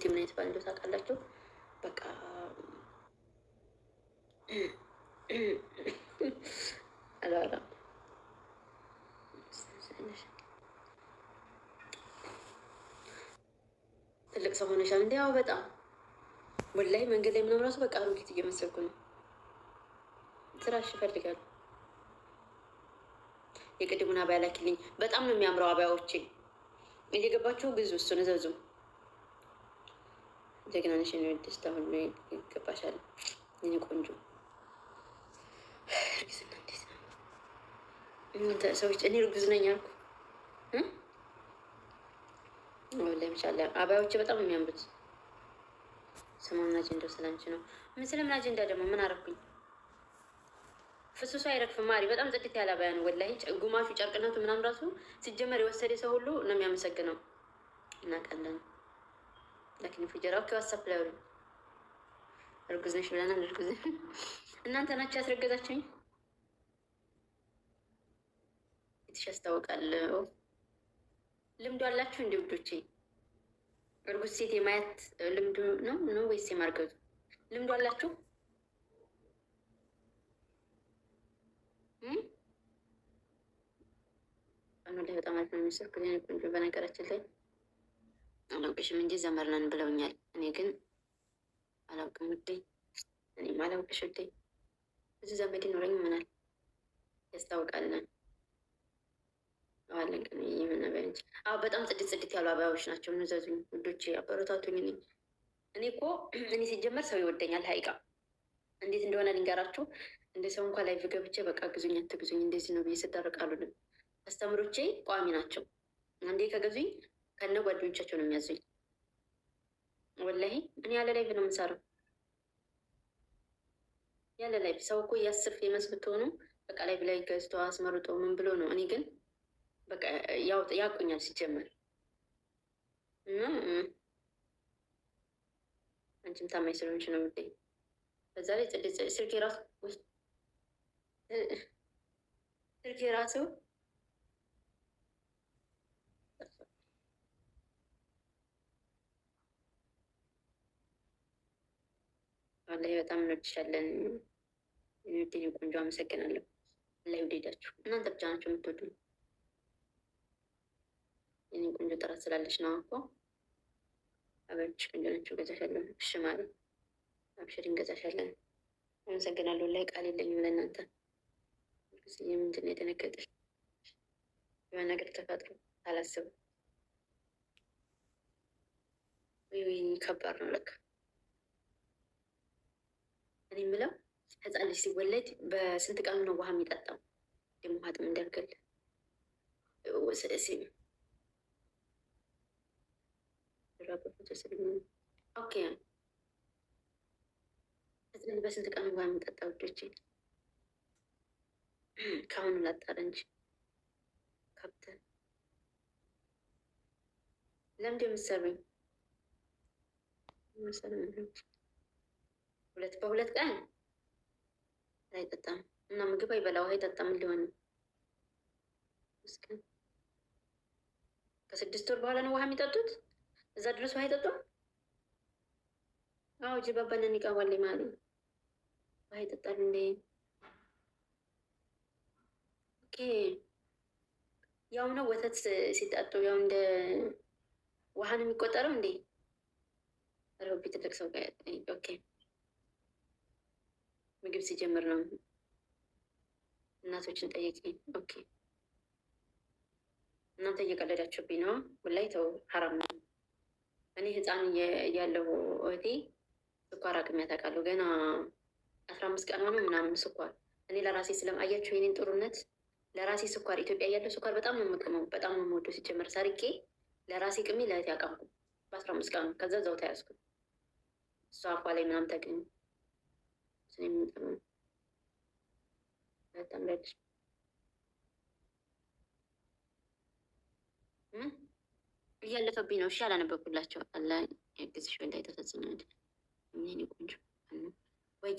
ባለቤት ምን አይነት ባል እንደው ታውቃላችሁ? በቃ አላወራም። ትልቅ ሰው ሆነሻል እንዲ? ያው በጣም ወላሂ መንገድ ላይ ምናምን ራሱ በቃ አሮጊት እየመሰልኩ ነው። ስራሽ ይፈልጋሉ። የቅድሙን አባያ ላኪልኝ። በጣም ነው የሚያምረው አባያዎቼ። እየገባችሁ ግዙ፣ እሱን እዘዙ። ጀግና ነሽ የኔ ደስታ ሁሉ ይገባሻል የኔ ቆንጆ። እርግዝና እንዴት ነው እናንተ ሰዎች? እኔ እርጉዝ ነኝ አልኩ። ወላሂ ማሻአላ አባያዎቼ በጣም ነው የሚያምሩት። ሰሞኑን አጀንዳው ስላንቺ ነው። ምን ስለምን አጀንዳ ደግሞ ምን አረኩኝ? ፍሱሱ አይረግፍም። ማሪ በጣም ጽድት ያለ አባያ ነው ወላሂ። ጉማሹ ጨርቅነቱ ምናምን ራሱ ሲጀመር የወሰደ ሰው ሁሉ ነው የሚያመሰግነው። እናውቃለን። ላኪን ፊጀራ ኦኬ። ዋትሳፕ ላይ አውሪኝ። እርጉዝ ነሽ ብለናል። እርጉዝ እናንተ ናችሁ ያስረገዛችሁኝ። ፊትሽ ያስታውቃል። ልምዱ አላችሁ እንዲ ውዶቼ? እርጉዝ ሴት የማየት ልምዱ ነው ወይስ የማርገዙ ልምዱ አላችሁ? አሁን ላይ በጣም አሪፍ ነው የሚሰሩት ቆንጆ። በነገራችን ላይ አላውቅሽም እንጂ ዘመርነን ብለውኛል። እኔ ግን አላውቅም ውዴ። እኔም አላውቅሽ ውዴ። ብዙ ዘመድ ይኖረኝ ምናል ያስታውቃለን። አዋለን ግን የምናበያ እንጂ በጣም ጽድት ጽድት ያሉ አበያዎች ናቸው። እንዘዙኝ ውዶቼ፣ አበረታቱኝ። እኔ እኮ እኔ ሲጀመር ሰው ይወደኛል። ሀይቃ እንዴት እንደሆነ ልንገራችሁ። እንደ ሰው እንኳ ላይፍ ገብቼ በቃ ግዙኝ አትግዙኝ እንደዚህ ነው ብዬ ስዳርቃሉንም አስተምሮቼ ቋሚ ናቸው። አንዴ ከገዙኝ ከነ ጓደኞቻቸው ነው የሚያዙኝ። ወላሂ እኔ ያለ ላይፍ ነው የምሰራው። ያለ ላይፍ ሰው እኮ እያስር ፌመስ ብትሆኑ በቃ ላይፍ ላይ ገዝቶ አስመርጦ ምን ብሎ ነው። እኔ ግን በቃ ያቁኛል ሲጀመር እና አንቺም ታማኝ ስለሆንሽ ነው ውዴ። በዛ ላይ ስልኬ ራሱ ላይ በጣም እንወድሻለን ውዴ ቆንጆ። አመሰግናለሁ። ላይ ውዴዳችሁ እናንተ ብቻ ናቸው የምትወዱ የኔ ቆንጆ። ጥራት ስላለች ነው እኮ አበሮች ቆንጆ ናቸው። ገዛሻለን። እሺ ማለት አብሽር እንገዛሻለን። አመሰግናለሁ። ላይ ቃል የለኝም ለእናንተ። ጊዜ ምንድን ነው የደነገጠሽ? የሆነ ነገር ተፈጥሮ አላስብም። ወይ ከባድ ነው ለካ። እኔ የምለው ህፃን ልጅ ሲወለድ በስንት ቀኑ ነው ውሃ የሚጠጣው? ደግሞ ውሃ ጥም እንዳልገል ኦኬ። ህፃን በስንት ቀኑ ውሃ የሚጠጣው ውዶቼ? ከአሁኑ ላጣረ እንጂ ከብተ ለምንድ የምትሰሩኝ? በሁለት ቀን አይጠጣም እና ምግብ አይበላ ውሃ አይጠጣም። ሊሆን ከ6 ወር በኋላ ነው ውሃ የሚጠጡት። እዛ ድረስ ውሃ አይጠጡም። አዎ ጅባባነን ይቃባል ማለት ውሃ ይጠጣሉ እንዴ? ኦኬ ያው ነው ወተት ሲጠጡ ያው እንደ ውሃ ነው የሚቆጠረው እንዴ? ረቢ ትልቅ ሰው ጋር ኦኬ። ምግብ ሲጀምር ነው እናቶችን ጠይቂ። ኦኬ እናንተ እየቀለዳችሁብኝ ነው። ወላሂ ተው፣ ሀራም ነው። እኔ ህፃን እያለሁ እህቴ ስኳር አቅሜ ያታውቃለሁ። ገና 15 ቀን ሆነ ምናምን ስኳር እኔ ለራሴ ስለማያችሁ የኔን ጥሩነት ለራሴ ስኳር ኢትዮጵያ እያለሁ ስኳር በጣም ነው የምቅመው፣ በጣም ነው የምወደው። ሲጀመር ሰርቄ ለራሴ ቅሜ ለእህቴ ያቀምኩ በ15 ቀኑ። ከዛ እዛው ተያዝኩ። እሷ አፏ ላይ ምናምን ተገኘ። በጣም ረድሽ እያለፈብኝ ነው። እሺ አላነበብኩላቸው። አላ ያግዝሽ። ወላሂ ተፈጽናል። ምን ቆንጆ ወይ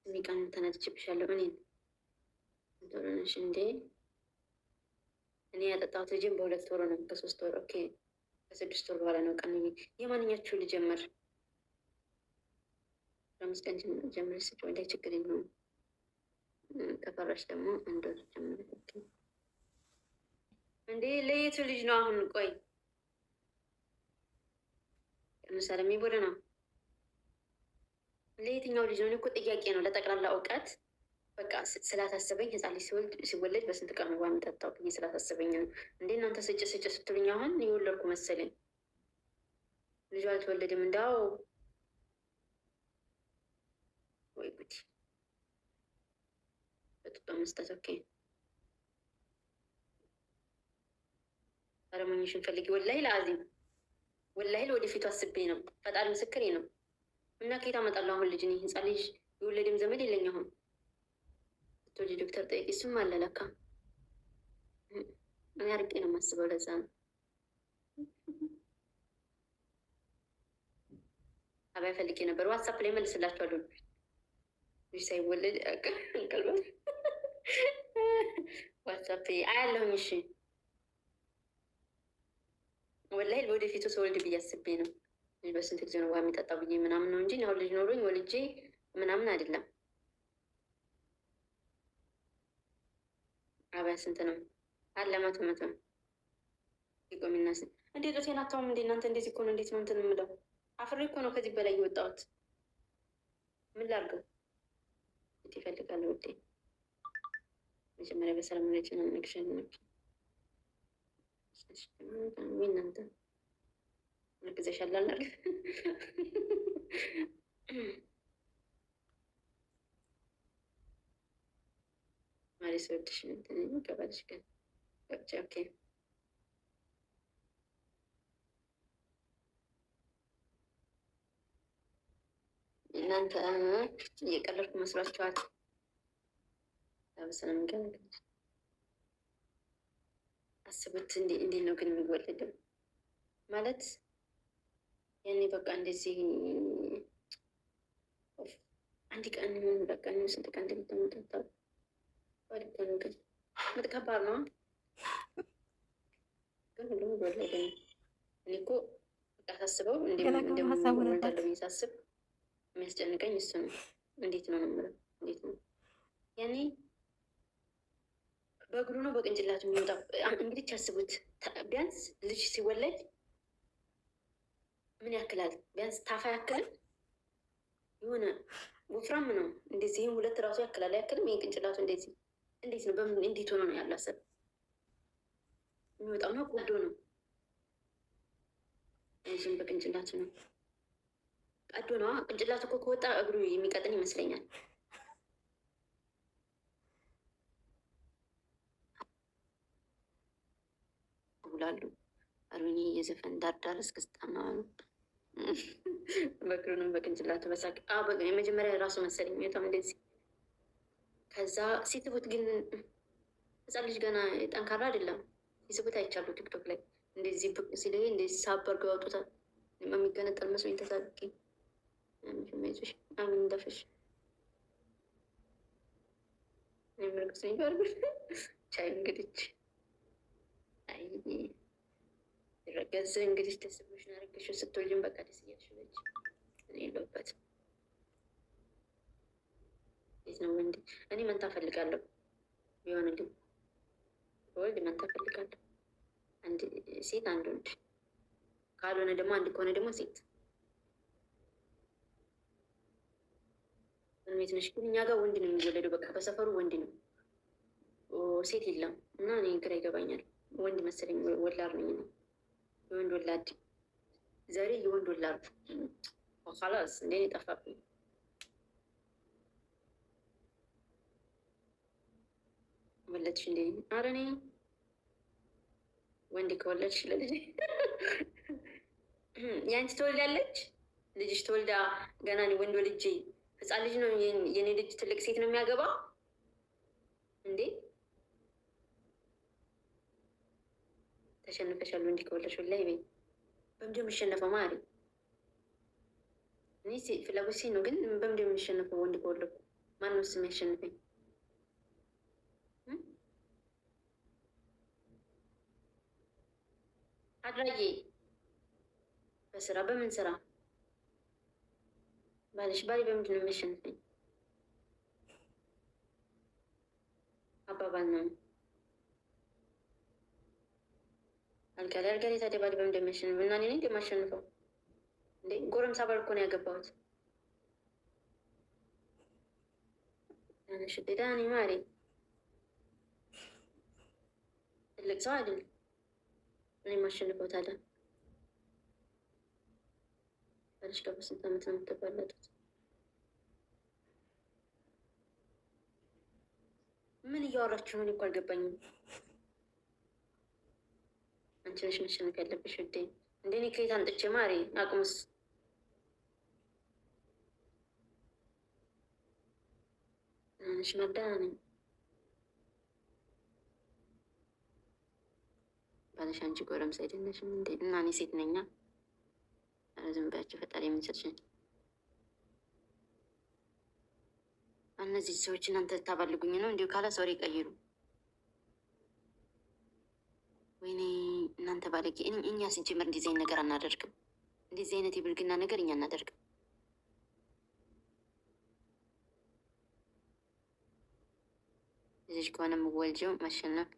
ሚቃን ተነትችብሻለሁ። እኔ ቶሮነሽ እንዴ እኔ ያጠጣሁት ልጅም በ2 ወር ነው ከ3 ወር። ኦኬ ከ6 ወር በኋላ ነው ቀን። የማንኛችሁ ልጀምር? 15 ቀን ጀምር ስጭ ላይ ችግር የለውም። ከፈራሽ ደግሞ 1 ወር ጀምር። እንዴ ለየቱ ልጅ ነው አሁን? ቆይ ምሳሌ የሚቦደ ነው። ለየትኛው ልጅ ነው? እኮ ጥያቄ ነው ለጠቅላላ እውቀት። በቃ ስላሳሰበኝ ህፃን ልጅ ሲወለድ በስንት ቀን ውሃ የሚጠጣው ብዬ ስላሳሰበኝ ነው። እንዴ እናንተ ስጭ ስጭ ስትሉኝ አሁን የወለድኩ መሰለኝ። ልጁ አልተወለድም። እንዳው ወይ ጉዲ! በጡጦ መስጠት። ኦኬ አረሞኝሽን ፈልጊ። ወላሂ ለአዚም ወላሂ ለወደፊቱ አስቤ ነው። ፈጣሪ ምስክሬ ነው። እና ከየት አመጣለሁ አሁን ልጅ? ህፃን ልጅ የወለድም ዘመድ የለኝ አሁን። ስትወልጂ ዶክተር ጠይቂ። እሱም አለ ለካ። እኔ አርቄ ነው የማስበው። ለዛ ነው አብያ ፈልጌ ነበር። ዋትሳፕ ላይ መልስላችኋለሁ። ልጅ ሳይወለድ እንቀልበት ዋትሳፕ አያለሁኝ። እሺ ወላሂ ለወደፊቱ ሰወልድ ብዬ አስቤ ነው። ልጅ በስንት ጊዜ ነው ውሃ የሚጠጣው ብዬ ምናምን ነው እንጂ አሁን ልጅ ኖሮኝ ወልጄ ምናምን አይደለም። አብያ ስንት ነው አለ? 100 ይቆሚና እንዴ ጦቴን አታውም እንዴ እናንተ? እንደዚህ እኮ ነው። እንዴት ነው እንትን የምለው? አፍሬ እኮ ነው ከዚህ በላይ የወጣሁት። ምን ላድርገው? እንዴ ይፈልጋለሁ ውዴ። መጀመሪያ በሰላም ነችን ነግሸን ነች እናንተ እርግዘሻል አላልክ? ማሪ ሰወድሽ እንትን ገባልሽ ግን ገብቻ ኦኬ። እናንተ እየቀለድኩ መስሏችኋል? በሰላም ገ አስቡት። እንዴት ነው ግን የሚወለደው? ማለት ያኔ በቃ እንደዚህ አንድ ቀን ሆን በቃ ስንት ቀን እንደምትመጣው ነው። ግን ምጥ ከባድ ነው። ግን ሁሉም ወለደ ነው። እኔ እኮ በቃ ሳስበው እንደምወልዳለሁ ሳስብ የሚያስጨንቀኝ እሱ ነው። እንዴት ነው የምለው? እንዴት ነው ያኔ በእግሩ ነው በቅንጭላቱ የሚወጣው? እንግዲህ ያስቡት። ቢያንስ ልጅ ሲወለድ ምን ያክላል? ቢያንስ ታፋ ያክል የሆነ ወፍራም ነው። እንደዚህ ይህም 2 ራሱ ያክላል አያክልም? ይህ ቅንጭላቱ እንደዚህ እንዴት ነው? በምን እንዴት ሆኖ ነው ያለው? አሰብ የሚወጣው ነው ቆዶ ነው። ይህም በቅንጭላቱ ነው ቀዶ ነው። ቅንጭላቱ እኮ ከወጣ እግሩ የሚቀጥን ይመስለኛል። ይውላሉ አሩኒ የዘፈን ዳርዳር እስክስታ ነው አሉ። በእግሩንም በቅንጭላቱ በሳቅ የመጀመሪያ ራሱ መሰለኝ ሁኔታው እንደዚህ። ከዛ ሲስቡት ግን ህፃን ልጅ ገና ጠንካራ አይደለም። ሲስቡት አይቻሉ ቲክቶክ ላይ እንደዚህ ብቅ ሲል እንደዚህ ሳበር ገ ያወጡታል። የሚገነጠል መስሎኝ ተሳቅቄ ሜዞች አምን እንደፈሽ የምርግስ ሚባርግ ቻይ እንግዲህ ረገዝ እንግዲህ ደስ ብሎሽ ነው ያደረገሽው። ስትወልጂም በቃ ደስ እያልሽ ነች። እኔ የለሁበትም። እንዴት ነው ወንድ? እኔ መንታ ፈልጋለሁ። ቢሆን ግን ወልድ መንታ ፈልጋለሁ። አንድ ሴት አንድ ወንድ፣ ካልሆነ ደግሞ አንድ ከሆነ ደግሞ ሴት። ቤት ነሽ ግን እኛ ጋር ወንድ ነው የሚወለደው። በቃ በሰፈሩ ወንድ ነው፣ ሴት የለም። እና እኔ ግራ ይገባኛል። ወንድ መሰለኝ ወላድ ነኝ ነው የወንድ ወላድ ዘሬ የወንድ ወላድ ላስ እንዴ ጠፋብኝ። ወለድሽ እንዴ? ኧረ እኔ ወንድ ከወለድሽ ለልጅ ያንቺ ትወልዳለች። ልጅሽ ተወልዳ ገና ወንድ ወልጄ ህፃን ልጅ ነው የኔ ልጅ ትልቅ ሴት ነው የሚያገባ እንዴ? ተሸንፈሻል። ወንድ ከወለድሽ ላይ ቤ በምንድን ነው የሚሸነፈው? ማሪ እኔ ፍላጎት ሴት ነው፣ ግን በምንድን ነው የሚሸነፈው? ወንድ ከወለድኩ ማነው ስ የሚያሸንፈኝ? አድራጌ በስራ በምን ስራ? ባሌ በምንድን ነው የሚያሸንፈኝ? አባባል ነው። አልጋ ላይ ታዲያ ባሌ በምንድን ነው የሚያሸንፍ? እና እኔ ነኝ የማሸንፈው እንዴ? ጎረምሳ ባል እኮ ነው ያገባሁት። ሽዴ ዳኒ ማሪ ትልቅ ሰው አይደል? እኔ የማሸንፈው ታዲያ ባልሽ ጋር በስንት ዓመት ነው የምትባለጡት? ምን እያወራችሁ ምን? እኮ አልገባኝም። አንቺ ነሽ መሸነፍ ያለብሽ ውዴ። እንደ እኔ ከየት አንጥቼ ማሪ? አቅሙስ ነሽ መዳና ነኝ። ባለሽ አንቺ ጎረምሳ አይደለሽም እንዴ? እና እኔ ሴት ነኛ? ዝም ብላችሁ ፈጣሪ የምንሰጥሽን እነዚህ ሰዎች እናንተ ታባልጉኝ ነው እንዲሁ ካላ ሰወሬ ቀይሩ። ወይኔ እናንተ ባለጌ! እኛ ስንጀምር እንደዚህ አይነት ነገር አናደርግም። እንደዚህ አይነት የብልግና ነገር እኛ አናደርግም። ልጅ ከሆነ የምወልጀው ማሸነፍ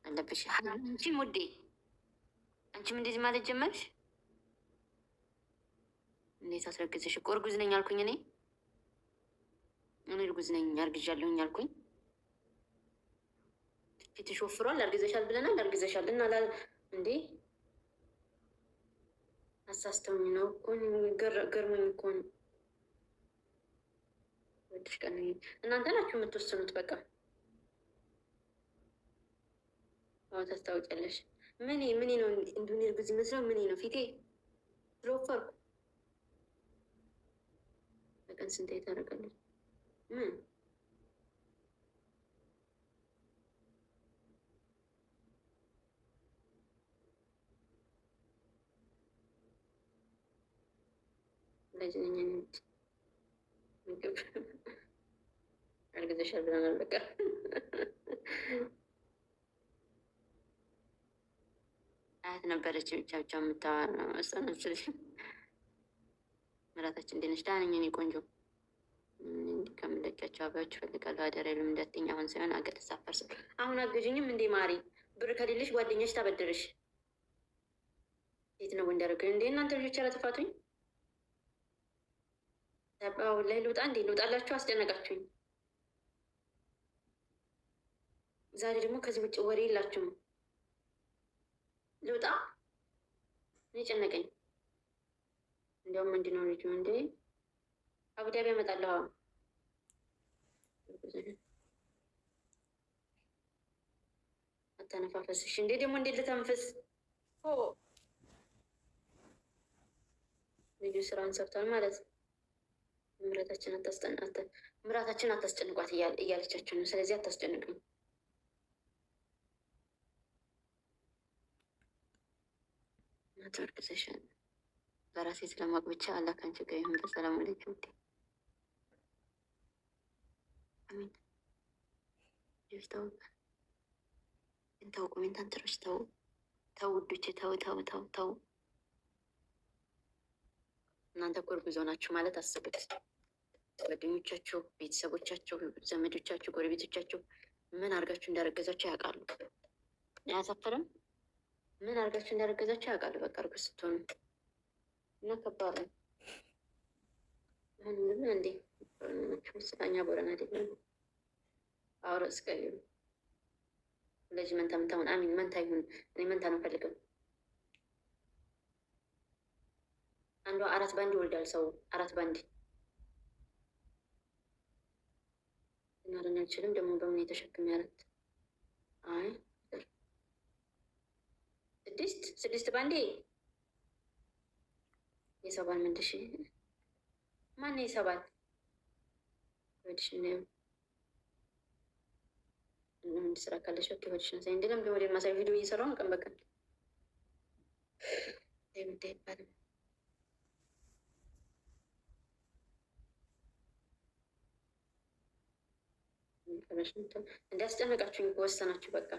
አለብሽ። አንቺም ውዴ፣ አንቺም እንደዚህ ማለት ጀመርሽ። እንዴት አስረግዝሽ? እኮ እርጉዝ ነኝ አልኩኝ። እኔ እርጉዝ ነኝ አርግዣለሁኝ አልኩኝ። ፊትሽ ወፍሯል፣ አርግዘሻል ብለናል። አርግዘሻል እና እንዴ አሳስተውኝ ነው እኮ ገርሞኝ እኮ ነው። ወድሽ ቀን እናንተ ናችሁ የምትወስኑት። በቃ አዎ ታስታውቂያለሽ። ምን ነው እንዲሁ እርጉዝ ይመስለው? ምን ነው ፊቴ ስለወፈርኩ በቀን ስንት ታደርጋለች? ምን ለጅነኛ ምግብ አርግዘሻል ብለናል። በቃ አያት ነበረች ብቻ የምታወራ መሰለሽ። ምራታችን እንዴት ነሽ? ደህና ነኝ የእኔ ቆንጆ። ከምለቂያቸው አብያዎች እፈልጋለሁ። አደራ የለም እንዳትኝ። አሁን ሳይሆን አገር ተሳፈር ስል አሁን አገዥኝም እንዴ ማሪ? ብር ከሌለሽ ጓደኛሽ ታበድርሽ። የት ነው እንዳደረገ እንዴ? እናንተ ልጆች ያለተፋቱኝ ላይ ልውጣ እንዴ? ልውጣላችሁ? አስጨነቃችሁኝ። ዛሬ ደግሞ ከዚህ ውጭ ወሬ የላችሁም። ልውጣ? እኔ ጨነቀኝ። እንዲያውም ምንድን ነው ልጁ እንዴ? አቡዳቢ ያመጣለሁ። አተነፋፈስሽ እንዴ ደግሞ እንዴት ልተንፍስ? ልጁ ስራውን ሰርቷል ማለት ምራታችን አታስጨንቋት እያለቻችሁ ነው። ስለዚህ አታስጨንቅም። ተወርቅዘሻል። በራሴ ስለማቅ ብቻ አላህ ከአንቺ ጋር ይሁን። በሰላም አለይኩም ውዴ። አሚን። ተው ግን ተው፣ ኮሜንታተሮች ተው፣ ውዶቼ ተው። እናንተ እኮ እርጉዝ ሆናችሁ ማለት አስቡት። ጓደኞቻችሁ፣ ቤተሰቦቻችሁ፣ ዘመዶቻችሁ፣ ጎረቤቶቻችሁ ምን አድርጋችሁ እንዳረገዛችሁ ያውቃሉ። አያሳፍርም? ምን አድርጋችሁ እንዳረገዛችሁ ያውቃሉ። በቃ እርጉዝ ስትሆኑ እና ከባድ ነው። ምን እንዴ ስላኛ ቦረን አይደለም። አውረ እስቀዩ ልጅ መንታሁን አሚን መንታ ይሁን። እኔ መንታ ነው ፈልገው። አንዷ 4 ባንድ ይወልዳል ሰው 4 ባንድ እናረን አልችልም። ደግሞ በምን የተሸክም ያረት አይ 6 ባንዴ የሰባን ምንድሽ ማን የሰባት ወድሽ ነው እንድ ስራ ካለሽ ወክ ወድሽ ነው እንደ ለምደ ወደ ማሳይ ቪዲዮ እየሰራው ነው ቀን በቀን ይባላል። እንዲያስጨነቃችሁኝ ወሰናችሁ በቃ